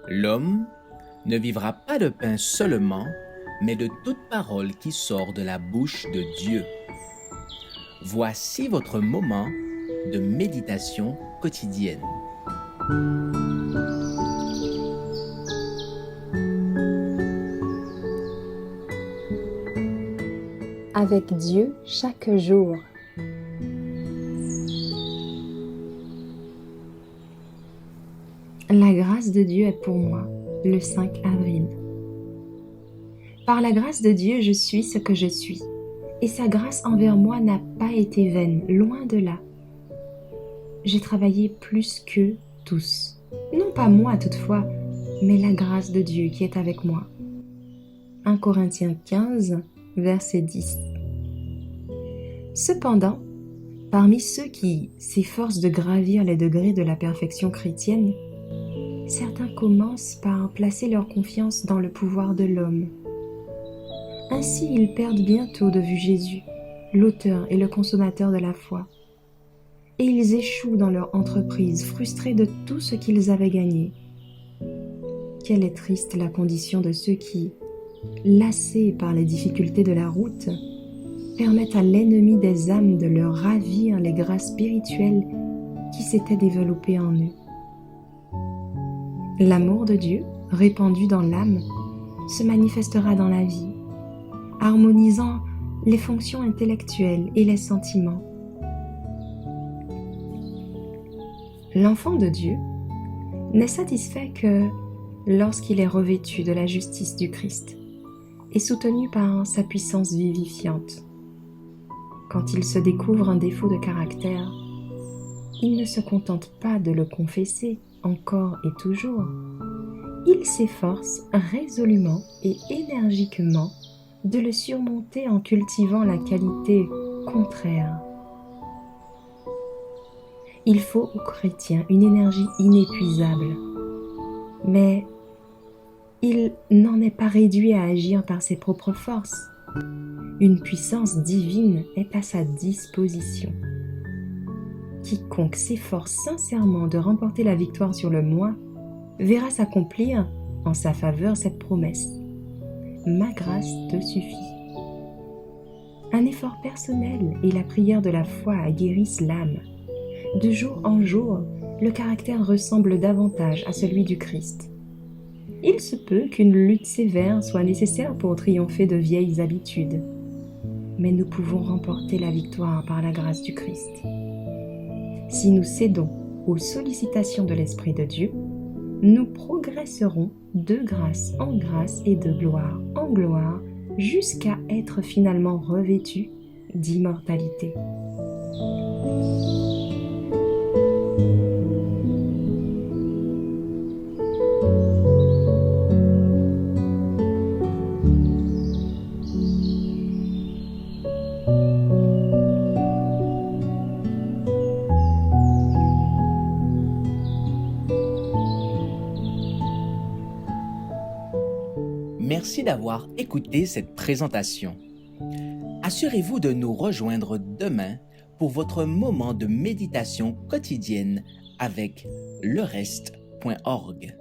L'homme ne vivra pas de pain seulement, mais de toute parole qui sort de la bouche de Dieu. Voici votre moment de méditation quotidienne. Avec Dieu chaque jour. La grâce de Dieu est pour moi le 5 avril. Par la grâce de Dieu, je suis ce que je suis, et sa grâce envers moi n'a pas été vaine, loin de là. J'ai travaillé plus qu'eux tous. Non pas moi toutefois, mais la grâce de Dieu qui est avec moi. 1 Corinthiens 15, verset 10. Cependant, parmi ceux qui s'efforcent de gravir les degrés de la perfection chrétienne, certains commencent par placer leur confiance dans le pouvoir de l'homme. Ainsi, ils perdent bientôt de vue Jésus, l'auteur et le consommateur de la foi. Et ils échouent dans leur entreprise, frustrés de tout ce qu'ils avaient gagné. Quelle est triste la condition de ceux qui, lassés par les difficultés de la route, permettent à l'ennemi des âmes de leur ravir les grâces spirituelles qui s'étaient développées en eux. L'amour de Dieu, répandu dans l'âme, se manifestera dans la vie, harmonisant les fonctions intellectuelles et les sentiments. L'enfant de Dieu n'est satisfait que lorsqu'il est revêtu de la justice du Christ et soutenu par sa puissance vivifiante. Quand il se découvre un défaut de caractère, il ne se contente pas de le confesser encore et toujours. Il s'efforce résolument et énergiquement de le surmonter en cultivant la qualité contraire. Il faut aux chrétiens une énergie inépuisable, mais il n'en est pas réduit à agir par ses propres forces. Une puissance divine est à sa disposition. Quiconque s'efforce sincèrement de remporter la victoire sur le moi verra s'accomplir en sa faveur cette promesse. Ma grâce te suffit. Un effort personnel et la prière de la foi guérissent l'âme. De jour en jour, le caractère ressemble davantage à celui du Christ. Il se peut qu'une lutte sévère soit nécessaire pour triompher de vieilles habitudes, mais nous pouvons remporter la victoire par la grâce du Christ. Si nous cédons aux sollicitations de l'Esprit de Dieu, nous progresserons de grâce en grâce et de gloire en gloire jusqu'à être finalement revêtus d'immortalité. Merci d'avoir écouté cette présentation. Assurez-vous de nous rejoindre demain pour votre moment de méditation quotidienne avec lereste.org.